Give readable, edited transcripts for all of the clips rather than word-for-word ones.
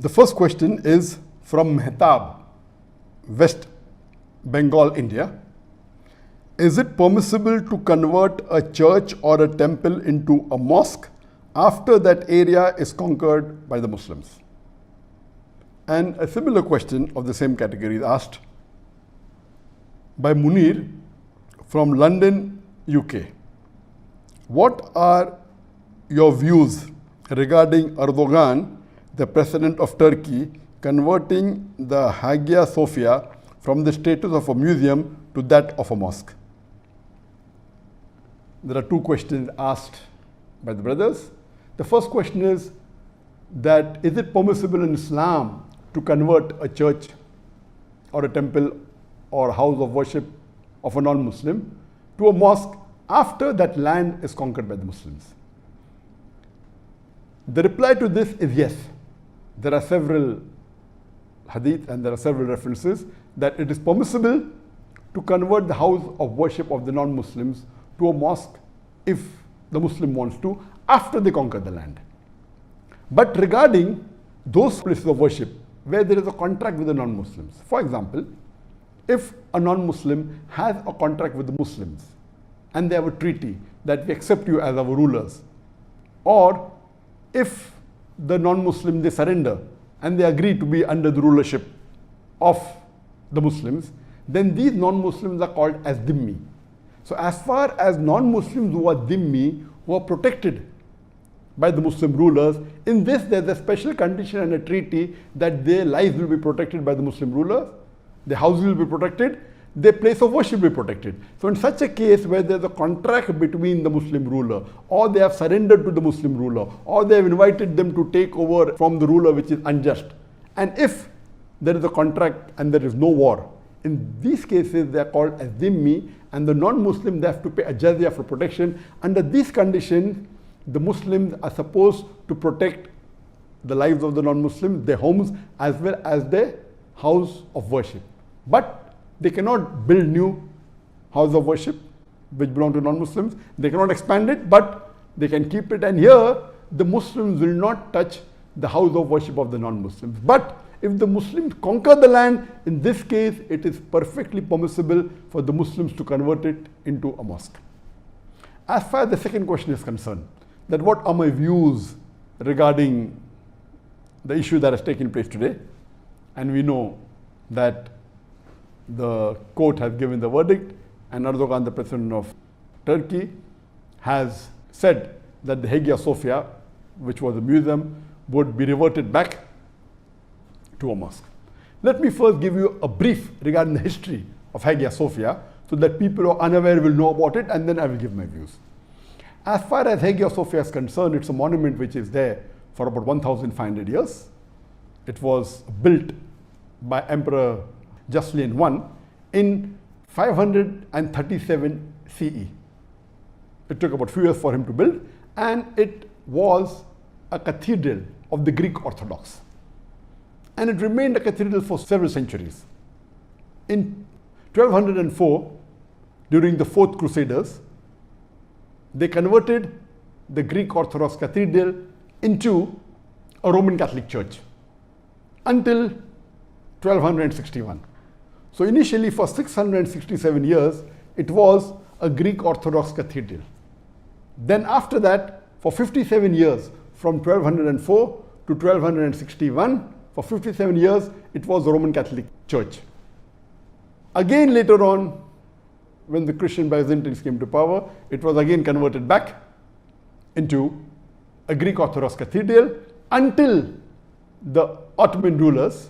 The first question is from Mehtab, West Bengal, India. Is it permissible to convert a church or a temple into a mosque after that area is conquered by the Muslims? And a similar question of the same category is asked by Munir from London, UK. What are your views regarding Erdogan, the president of Turkey, converting the Hagia Sophia from the status of a museum to that of a mosque? There are two questions asked by the brothers. The first question is that is it permissible in Islam to convert a church or a temple or house of worship of a non-Muslim to a mosque after that land is conquered by the Muslims? The reply to this is yes. There are several hadith and there are several references that it is permissible to convert the house of worship of the non-Muslims to a mosque if the Muslim wants to after they conquer the land. But regarding those places of worship where there is a contract with the non-Muslims, for example, if a non-Muslim has a contract with the Muslims and they have a treaty that we accept you as our rulers, or if the non-Muslim they surrender and they agree to be under the rulership of the Muslims, then these non-Muslims are called as dhimmi. So as far as non-Muslims who are dhimmi, who are protected by the Muslim rulers, in this there's a special condition and a treaty that their lives will be protected by the Muslim rulers, their houses will be protected, their place of worship will be protected. So in such a case where there's a contract between the Muslim ruler, or they have surrendered to the Muslim ruler, or they have invited them to take over from the ruler which is unjust, and if there is a contract and there is no war, in these cases they are called as dhimmi, and the non-Muslim they have to pay a jizya for protection. Under these conditions, the Muslims are supposed to protect the lives of the non-Muslims, their homes, as well as their house of worship. But they cannot build new house of worship which belong to non-Muslims. They cannot expand it, but they can keep it. And here, the Muslims will not touch the house of worship of the non-Muslims. But if the Muslims conquer the land, in this case, it is perfectly permissible for the Muslims to convert it into a mosque. As far as the second question is concerned, that what are my views regarding the issue that has taken place today? And we know that the court has given the verdict, and Erdogan, the president of Turkey, has said that the Hagia Sophia, which was a museum, would be reverted back to a mosque. Let me first give you a brief regarding the history of Hagia Sophia so that people who are unaware will know about it, and then I will give my views. As far as Hagia Sophia is concerned, it's a monument which is there for about 1,500 years. It was built by Emperor Justinian I in 537 CE. It took about a few years for him to build, and it was a cathedral of the Greek Orthodox. And it remained a cathedral for several centuries. In 1204, during the Fourth Crusaders, they converted the Greek Orthodox cathedral into a Roman Catholic church until 1261. So initially for 667 years, it was a Greek Orthodox cathedral. Then after that, for 57 years, from 1204 to 1261, for 57 years, it was a Roman Catholic church. Again later on, when the Christian Byzantines came to power, it was again converted back into a Greek Orthodox cathedral until the Ottoman rulers,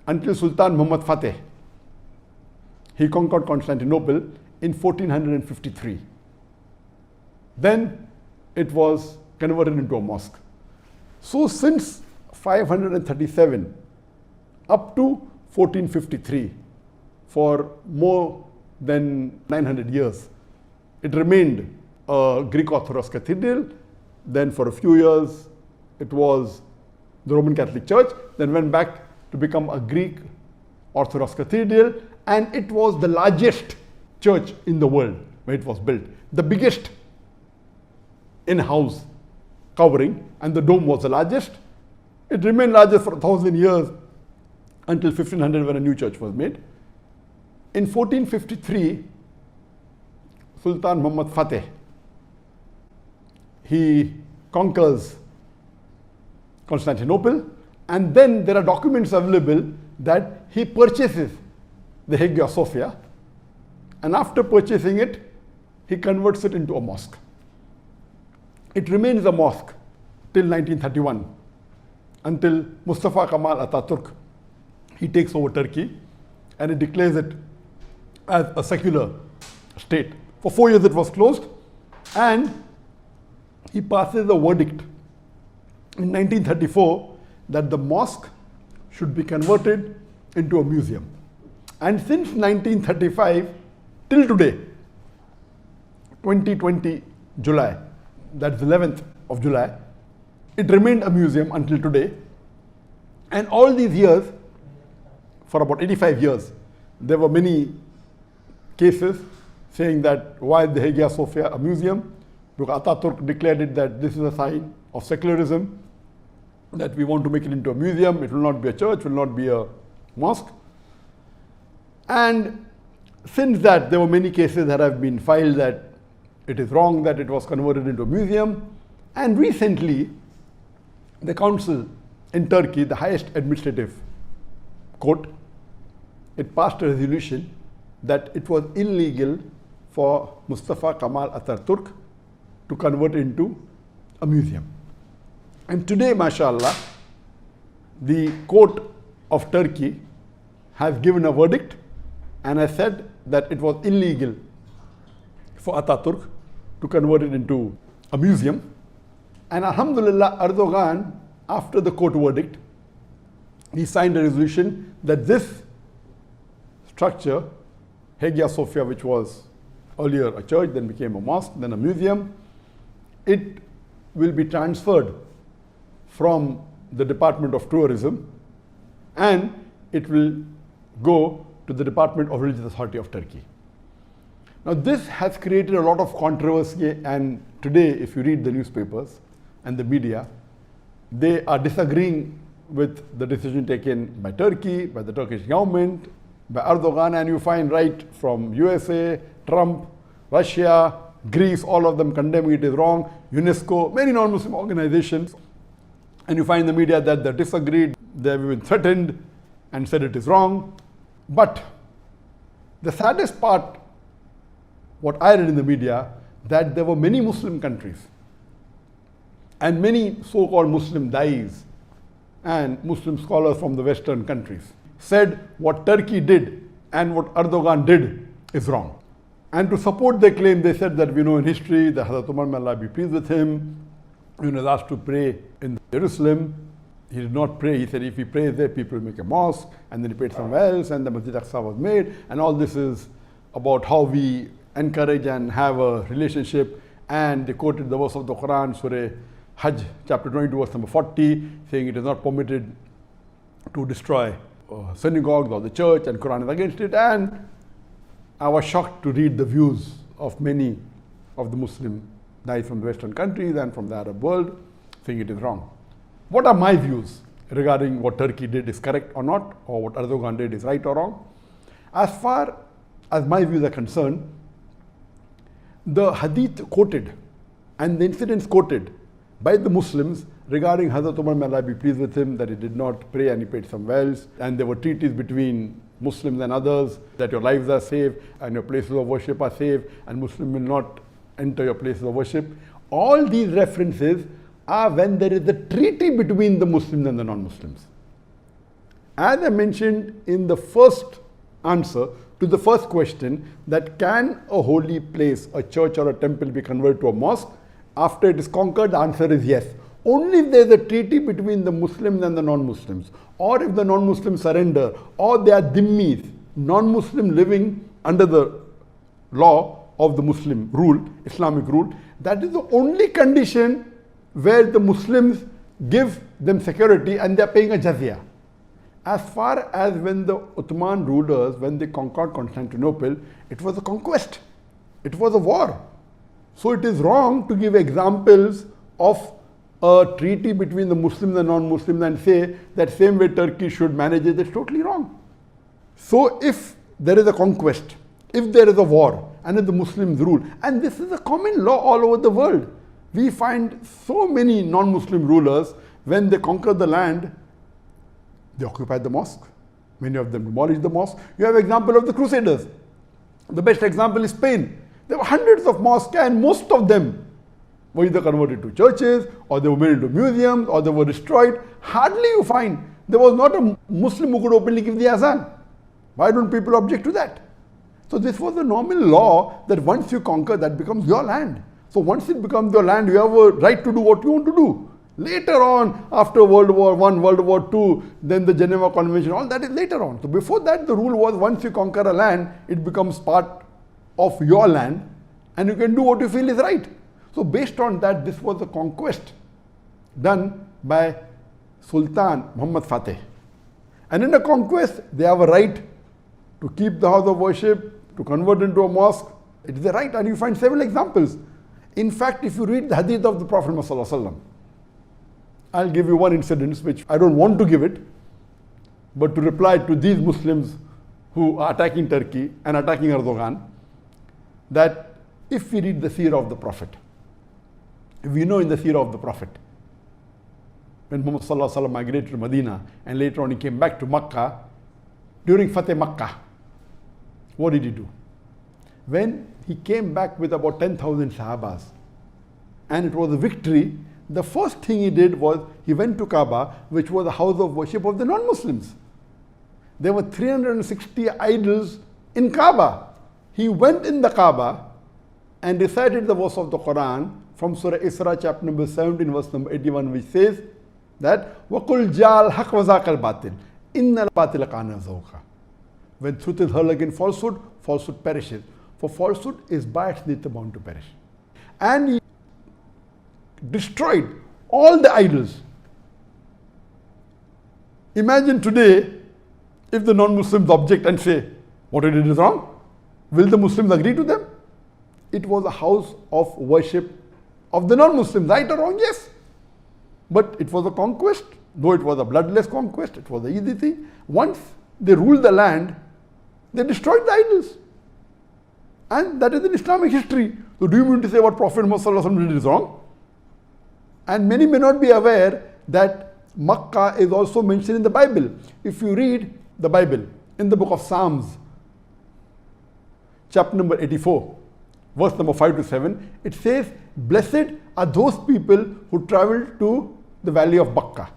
until Sultan Muhammad Fateh. He conquered Constantinople in 1453. Then it was converted into a mosque. So since 537 up to 1453, for more than 900 years, it remained a Greek Orthodox cathedral. Then for a few years, it was the Roman Catholic Church, then went back to become a Greek Orthodox cathedral, and it was the largest church in the world where it was built. The biggest in-house covering, and the dome was the largest. It remained larger for 1,000 years until 1500 when a new church was made. In 1453, Sultan Muhammad Fateh, he conquers Constantinople, and then there are documents available that he purchases the Hagia Sophia, and after purchasing it, he converts it into a mosque. It remains a mosque till 1931, until Mustafa Kemal Atatürk, he takes over Turkey and he declares it as a secular state. For 4 years it was closed, and he passes a verdict in 1934 that the mosque should be converted into a museum. And since 1935 till today, 2020 July, that's 11th of July, it remained a museum until today. And all these years, for about 85 years, there were many cases saying that why the Hagia Sophia a museum? Because Atatürk declared it that this is a sign of secularism, that we want to make it into a museum, it will not be a church, will not be a mosque. And since that, there were many cases that have been filed that it is wrong that it was converted into a museum. And recently, the council in Turkey, the highest administrative court, it passed a resolution that it was illegal for Mustafa Kemal Atatürk to convert it into a museum. And today, mashallah, the court of Turkey has given a verdict and has said that it was illegal for Atatürk to convert it into a museum. And alhamdulillah, Erdogan, after the court verdict, he signed a resolution that this structure, Hagia Sophia, which was earlier a church, then became a mosque, then a museum, it will be transferred from the Department of Tourism, and it will go to the Department of Religious Authority of Turkey. Now this has created a lot of controversy, and today if you read the newspapers and the media, they are disagreeing with the decision taken by Turkey, by the Turkish government, by Erdogan, and you find right from USA, Trump, Russia, Greece, all of them condemning it is wrong, UNESCO, many non-Muslim organizations, and you find the media that they disagreed, they have been threatened and said it is wrong. But the saddest part, what I read in the media, that there were many Muslim countries and many so-called Muslim dais and Muslim scholars from the Western countries said what Turkey did and what Erdogan did is wrong. And to support their claim, they said that we know in history that Hazrat Umar, may Allah be pleased with him, he was asked to pray in Jerusalem. He did not pray. He said if he prays there, people will make a mosque, and then he prayed somewhere else, and the Masjid Aqsa was made. And all this is about how we encourage and have a relationship. And they quoted the verse of the Quran, Surah Hajj, chapter 22, verse number 40, saying it is not permitted to destroy synagogues or the church, and Quran is against it. And I was shocked to read the views of many of the Muslim dais from the Western countries and from the Arab world, saying it is wrong. What are my views regarding what Turkey did is correct or not, or what Erdogan did is right or wrong? As far as my views are concerned, the hadith quoted and the incidents quoted by the Muslims regarding Hazrat Umar, may Allah be pleased with him, that he did not pray and he prayed somewhere else, and there were treaties between Muslims and others that your lives are safe and your places of worship are safe and Muslims will not enter your places of worship. All these references are when there is a treaty between the Muslims and the non-Muslims. As I mentioned in the first answer to the first question, that can a holy place, a church or a temple, be converted to a mosque? After it is conquered, the answer is yes. Only if there is a treaty between the Muslims and the non-Muslims, or if the non-Muslims surrender, or they are dhimmis, non-Muslim living under the law of the Muslim rule, Islamic rule, that is the only condition where the Muslims give them security and they are paying a jizya. As far as when the Ottoman rulers, when they conquered Constantinople, it was a conquest, it was a war. So it is wrong to give examples of a treaty between the Muslims and non-Muslims and say that same way Turkey should manage it, it's totally wrong. So if there is a conquest, if there is a war, and if the Muslims rule, and this is a common law all over the world, we find so many non-Muslim rulers, when they conquer the land, they occupy the mosque. Many of them demolish the mosque. You have example of the Crusaders. The best example is Spain. There were hundreds of mosques and most of them were either converted to churches, or they were made into museums, or they were destroyed. Hardly you find there was not a Muslim who could openly give the azan. Why don't people object to that? So this was a normal law that once you conquer, that becomes your land. So once it becomes your land, you have a right to do what you want to do. Later on, after World War I, World War II, then the Geneva Convention, all that is later on. So before that, the rule was once you conquer a land, it becomes part of your land and you can do what you feel is right. So based on that, this was a conquest done by Sultan Muhammad Fateh. And in a conquest, they have a right to keep the house of worship, to convert into a mosque. It is a right, and you find several examples. In fact, if you read the hadith of the Prophet ﷺ, I'll give you one incident which I don't want to give it, but to reply to these Muslims who are attacking Turkey and attacking Erdogan, that if we read the seerah of the Prophet, if we know in the seerah of the Prophet, when Muhammad ﷺ migrated to Medina and later on he came back to Makkah, during Fateh Makkah, what did he do? When he came back with about 10,000 Sahabas and it was a victory, the first thing he did was he went to Kaaba, which was the house of worship of the non-Muslims. There were 360 idols in Kaaba. He went in the Kaaba and recited the verse of the Quran from Surah Isra chapter number 17 verse number 81, which says that وَقُلْ جَعَلْ حَقْ وَزَاقَ الْبَاطِلِ إِنَّ الْبَاطِلَ كَانَ زَهُوقًا. When truth is hurled against falsehood, falsehood perishes. For falsehood is by its nature bound to perish. And he destroyed all the idols. Imagine today if the non-Muslims object and say, what you did is wrong. Will the Muslims agree to them? It was a house of worship of the non-Muslims, right or wrong? Yes. But it was a conquest. Though it was a bloodless conquest, it was an easy thing. Once they ruled the land, they destroyed the idols. And that is in Islamic history. So do you mean to say what Prophet Muhammad did is wrong? And many may not be aware that Makkah is also mentioned in the Bible. If you read the Bible in the book of Psalms, chapter number 84, verse number 5 to 7, it says, blessed are those people who travel to the valley of Bakkah.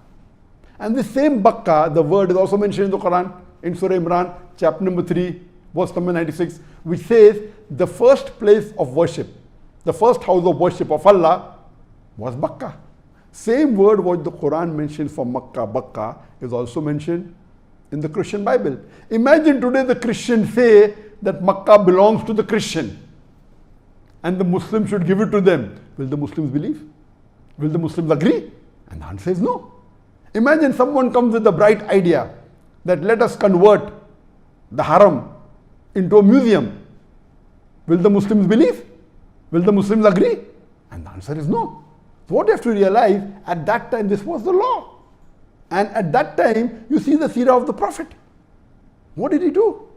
And the same Bakkah, the word is also mentioned in the Quran, in Surah Imran, chapter number 3, verse number 96, which says the first place of worship, the first house of worship of Allah was Bakkah. Same word what the Quran mentions for Makkah, Bakkah, is also mentioned in the Christian Bible. Imagine today the Christians say that Makkah belongs to the Christian and the Muslims should give it to them. Will the Muslims believe? Will the Muslims agree? And the answer is no. Imagine someone comes with a bright idea that let us convert the haram into a museum. Will the Muslims believe? Will the Muslims agree? And the answer is no. So what you have to realize, at that time this was the law. And at that time you see the seerah of the Prophet. What did he do?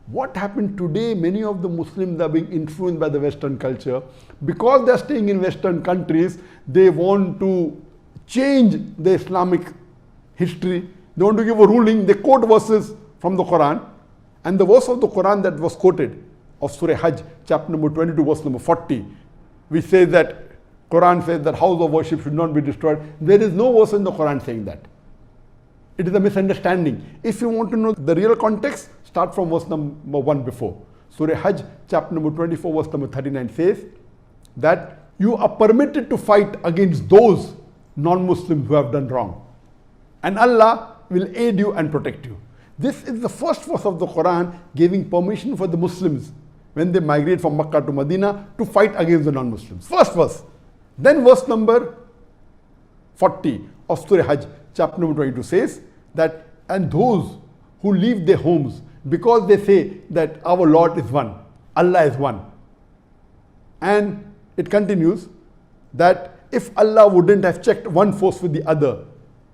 What happened today? Many of the Muslims are being influenced by the Western culture. Because they are staying in Western countries, they want to change the Islamic history. They want to give a ruling. They quote verses from the Quran. And the verse of the Quran that was quoted of Surah Hajj, chapter number 22, verse number 40, which says that Quran says that house of worship should not be destroyed. There is no verse in the Quran saying that. It is a misunderstanding. If you want to know the real context, start from verse number 1 before. Surah Hajj, chapter number 24, verse number 39 says that you are permitted to fight against those non-Muslims who have done wrong. And Allah will aid you and protect you. This is the first verse of the Quran giving permission for the Muslims when they migrate from Makkah to Medina to fight against the non-Muslims. First verse. Then verse number 40 of Surah Hajj, chapter number 22 says that, and those who leave their homes because they say that our Lord is one, Allah is one. And it continues that if Allah wouldn't have checked one force with the other,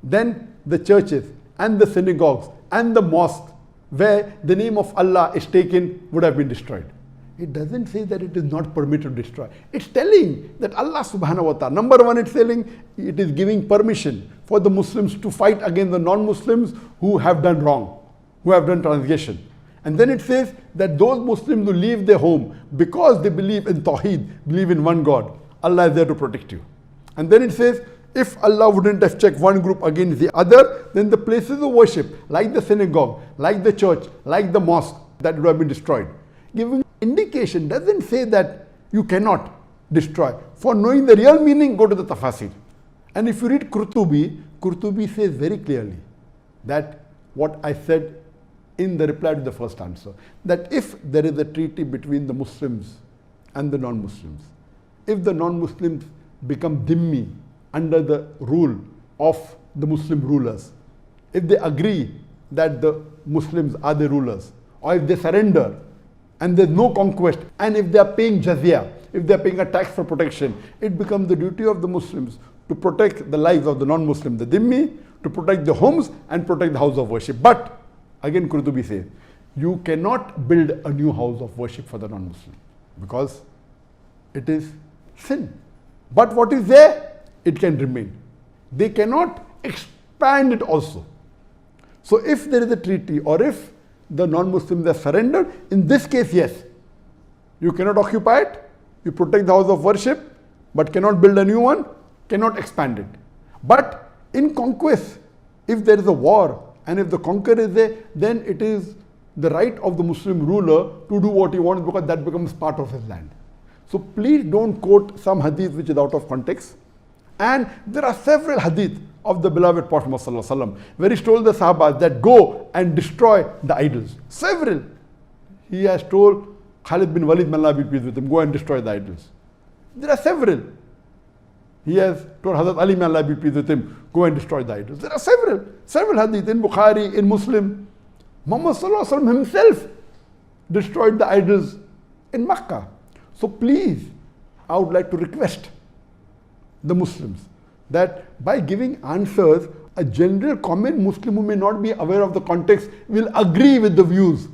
then the churches and the synagogues and the mosques where the name of Allah is taken would have been destroyed. It doesn't say that it is not permitted to destroy. It's telling that Allah subhanahu wa ta'ala, number one, it's telling it is giving permission for the Muslims to fight against the non-Muslims who have done wrong, who have done transgression. And then it says that those Muslims who leave their home because they believe in Tawheed, believe in one God, Allah is there to protect you. And then it says, if Allah wouldn't have checked one group against the other, then the places of worship, like the synagogue, like the church, like the mosque, that would have been destroyed. Giving indication, doesn't say that you cannot destroy. For knowing the real meaning, go to the tafasir. And if you read Qurtubi says very clearly that what I said in the reply to the first answer, that if there is a treaty between the Muslims and the non-Muslims, if the non-Muslims become dhimmi under the rule of the Muslim rulers, if they agree that the Muslims are the rulers, or if they surrender and there's no conquest, and if they are paying jizya, if they are paying a tax for protection, it becomes the duty of the Muslims to protect the lives of the non-Muslim, the dhimmi, to protect the homes and protect the house of worship. But again, Qurtubi says, you cannot build a new house of worship for the non-Muslim because it is sin. But what is there, it can remain. They cannot expand it also. So if there is a treaty, or if the non-Muslims have surrendered, in this case, yes, you cannot occupy it, you protect the house of worship, but cannot build a new one, cannot expand it. But in conquest, if there is a war, and if the conqueror is there, then it is the right of the Muslim ruler to do what he wants, because that becomes part of his land. So please don't quote some hadith which is out of context. And there are several hadith of the beloved Prophet Muhammad where he told the Sahabas that go and destroy the idols. Several. He has told Khalid bin Walid, may Allah be pleased with him, go and destroy the idols. There are several. He has told Hazrat Ali, may Allah be pleased with him, go and destroy the idols. There are several hadith in Bukhari, in Muslim. Muhammad himself destroyed the idols in Makkah. So please, I would like to request the Muslims that by giving answers, a general common Muslim who may not be aware of the context will agree with the views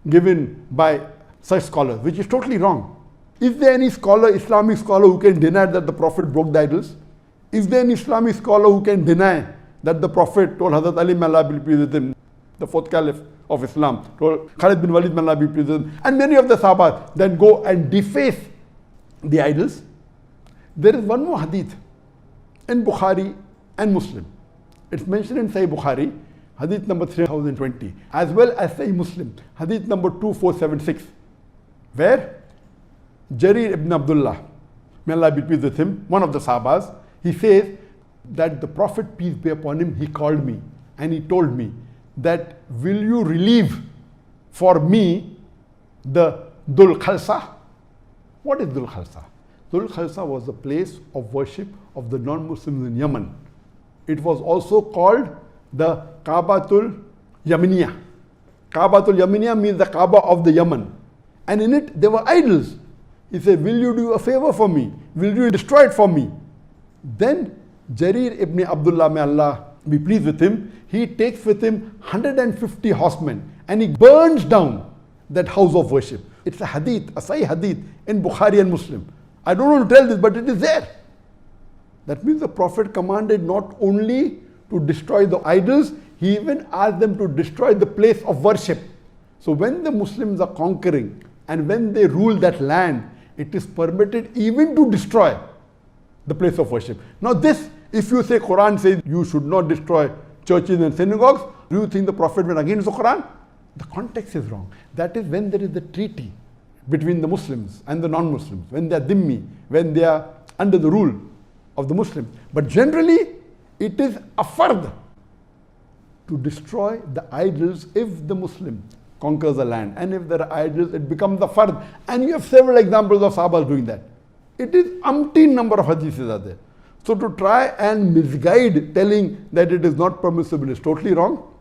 given by such scholars, which is totally wrong. Is there any scholar, Islamic scholar, who can deny that the Prophet broke the idols? Is there any Islamic scholar who can deny that the Prophet told Hazrat Ali, may Allah be pleased with him, the fourth caliph of Islam, told Khalid bin Walid, may Allah be pleased with him, and many of the Sahabas then go and deface the idols? There is one more hadith in Bukhari and Muslim. It's mentioned in Sahih Bukhari, hadith number 3020, as well as Sahih Muslim, hadith number 2476, where Jarir ibn Abdullah, may Allah be pleased with him, one of the Sahabas, he says that the Prophet, peace be upon him, he called me and he told me that, will you relieve for me the Dhul Khalsa? What is Dhul Khalsa? Dhul Khalsa was the place of worship of the non-Muslims in Yemen. It was also called the Kaabatul Yaminiya. Kaabatul Yaminiya means the Kaaba of the Yemen. And in it there were idols. He said, will you do a favor for me? Will you destroy it for me? Then Jarir ibn Abdullah, may Allah be pleased with him, he takes with him 150 horsemen and he burns down that house of worship. It's a hadith, a Sahih hadith in Bukhari and Muslim. I don't want to tell this, but it is there. That means the Prophet commanded not only to destroy the idols, he even asked them to destroy the place of worship. So when the Muslims are conquering and when they rule that land, it is permitted even to destroy the place of worship. Now this, if you say Quran says you should not destroy churches and synagogues, do you think the Prophet went against the Quran? The context is wrong. That is when there is the treaty between the Muslims and the non-Muslims, when they are dhimmi, when they are under the rule of the Muslims. But generally, it is a fard to destroy the idols if the Muslim conquers a land. And if there are idols, it becomes a fard. And you have several examples of Sahabas doing that. It is umpteen number of hadiths are there. So to try and misguide telling that it is not permissible is totally wrong.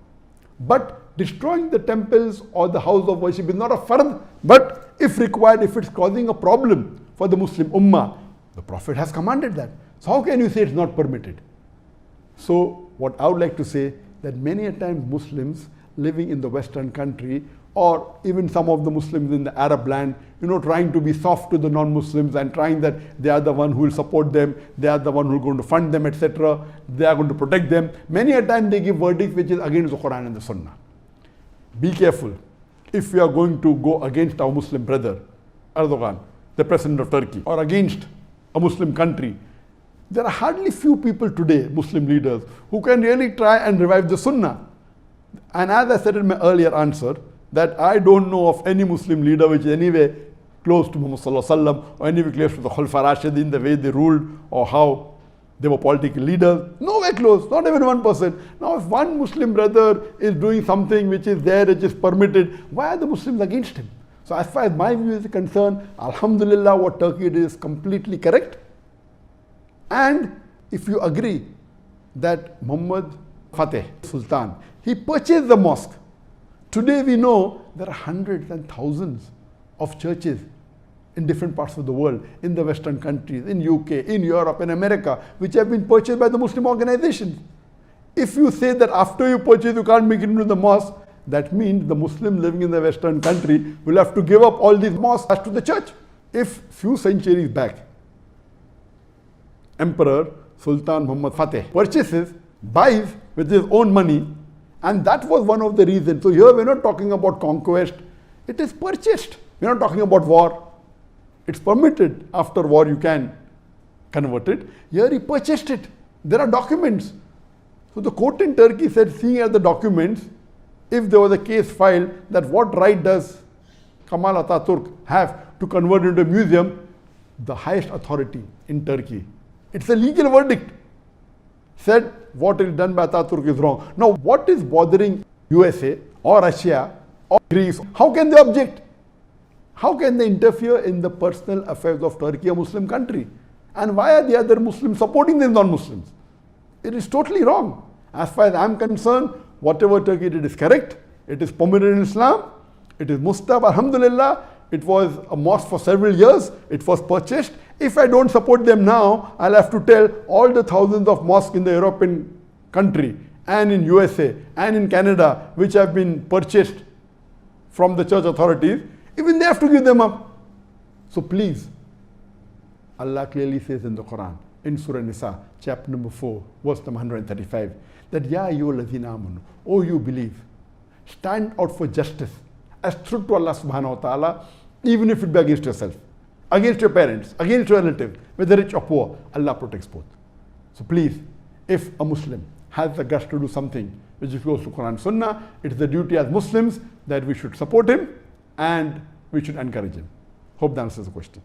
But destroying the temples or the house of worship is not a fard. But if required, if it's causing a problem for the Muslim ummah, the Prophet has commanded that. So how can you say it's not permitted? So what I would like to say, that many a times Muslims living in the Western country, or even some of the Muslims in the Arab land, trying to be soft to the non-Muslims and trying that they are the one who will support them, they are the one who are going to fund them, etc. They are going to protect them. Many a time they give verdicts which is against the Quran and the Sunnah. Be careful. If we are going to go against our Muslim brother, Erdogan, the president of Turkey, or against a Muslim country, there are hardly few people today, Muslim leaders, who can really try and revive the Sunnah. And as I said in my earlier answer, that I don't know of any Muslim leader which is anyway close to Muhammad Sallallahu Alaihi Wasallam or anyway close to the Khulafa Rashidin, the way they ruled or how they were political leaders. Nowhere close, not even 1%. Now if one Muslim brother is doing something which is there, which is permitted, why are the Muslims against him? So as far as my view is concerned, Alhamdulillah, what Turkey did is completely correct. And if you agree that Muhammad Fateh Sultan, he purchased the mosque. Today we know there are hundreds and thousands of churches in different parts of the world, in the Western countries, in UK, in Europe, in America, which have been purchased by the Muslim organizations. If you say that after you purchase you can't make it into the mosque, that means the Muslim living in the Western country will have to give up all these mosques to the church. If few centuries back, Emperor Sultan Muhammad Fateh purchases, buys with his own money, and that was one of the reasons. So here we're not talking about conquest, it is purchased. We're not talking about war. It's permitted. After war you can convert it. Here he purchased it. There are documents. So the court in Turkey said, seeing as the documents, if there was a case filed, that what right does Kemal Atatürk have to convert it into a museum, the highest authority in Turkey, it's a legal verdict, said what is done by Atatürk is wrong. Now what is bothering USA or Russia or Greece? How can they object? How can they interfere in the personal affairs of Turkey, a Muslim country? And why are the other Muslims supporting the non-Muslims? It is totally wrong. As far as I am concerned, whatever Turkey did is correct. It is permitted in Islam. It is Mustab, Alhamdulillah. It was a mosque for several years. It was purchased. If I don't support them now, I'll have to tell all the thousands of mosques in the European country and in USA and in Canada, which have been purchased from the church authorities, even they have to give them up. So please, Allah clearly says in the Quran, in Surah Nisa, chapter number 4, verse number 135, that Ya ayyuhallazina amanu, oh you believe, stand out for justice as true to Allah subhanahu wa ta'ala, even if it be against yourself, against your parents, against your relatives, whether rich or poor, Allah protects both. So please, if a Muslim has the guts to do something which is close to Quran and Sunnah, it is the duty as Muslims that we should support him and we should encourage him. Hope that answers the question.